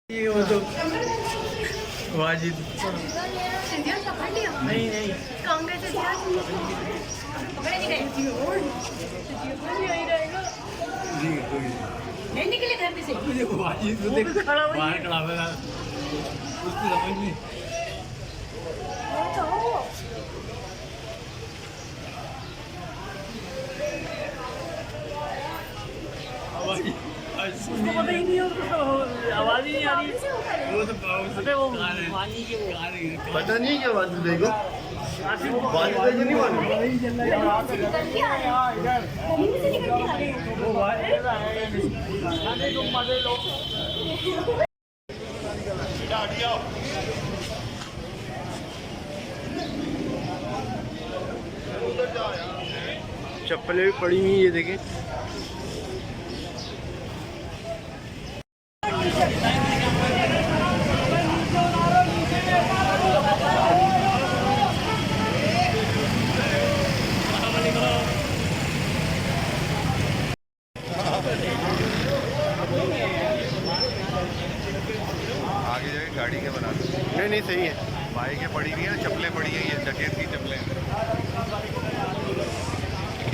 ये वो तो वाजिद नहीं नहीं कांग्रेस से पकड़े नहीं गए नहीं निकले घर में से मुझे वाजिद तो देख बाहर खड़ा हुआ उसको समझ नहीं उसको पता ही नहीं, उसको आवाज ही नहीं आ रही। वो तो पानी के वो पता नहीं क्या बात है देखो बात तो नहीं मालूम चप्पलें भी पड़ी हुई ये देखें। आगे जाके गाड़ी के बना दो। नहीं सही है। बाइकें पड़ी हुई हैं, चप्पलें पड़ी हैं, ये जैकेट की चप्पलें हैं।